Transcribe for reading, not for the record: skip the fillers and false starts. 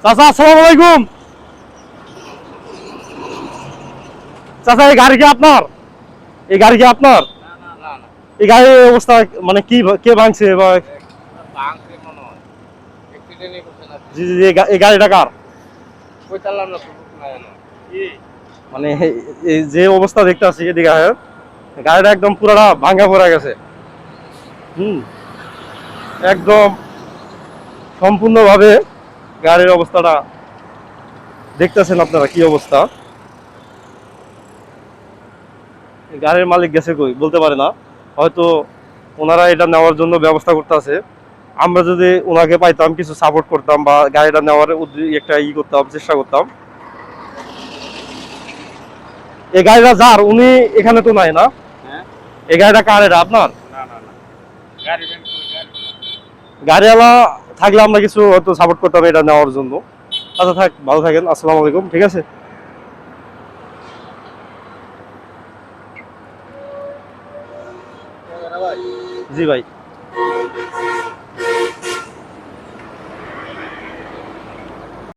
চাচা আসসালামু আলাইকুম। চাচা এই গাড়ি কি আপনার? এই গাড়ি কি আপনার? এই গাড়ির অবস্থা মানে কি, কে ভাঙছে বা জি জি জি, এই গাড়িটা কার? মানে এই যে অবস্থা দেখতে আছি এদিকে আহেন, গাড়িটা একদম পুরাটা ভাঙা পড়ে গেছে। হুম, একদম সম্পূর্ণভাবে গাড়ির অবস্থাটা দেখতেছেন আপনারা কি অবস্থা। গাড়ির মালিক গেছে কই বলতে পারে না, হয়তো ওনারা এটা নেওয়ার জন্য ব্যবস্থা করতেছে। আমরা যদি ওনাকে পাইতাম কিছু সাপোর্ট করতাম বা গাড়িটা নেওয়ার একটা করতাম, চেষ্টা করতাম। এই গাড়িটা যার, উনি এখানে তো নাই না? এই গাড়িটা কার? এটা আপনার? গাড়িওয়ালা থাকলে আমরা কিছু হয়তো সাপোর্ট করতাম এটা নেওয়ার জন্য। আচ্ছা থাক, ভালো থাকেন, আসসালামু আলাইকুম, ঠিক আছে। জি ভাই।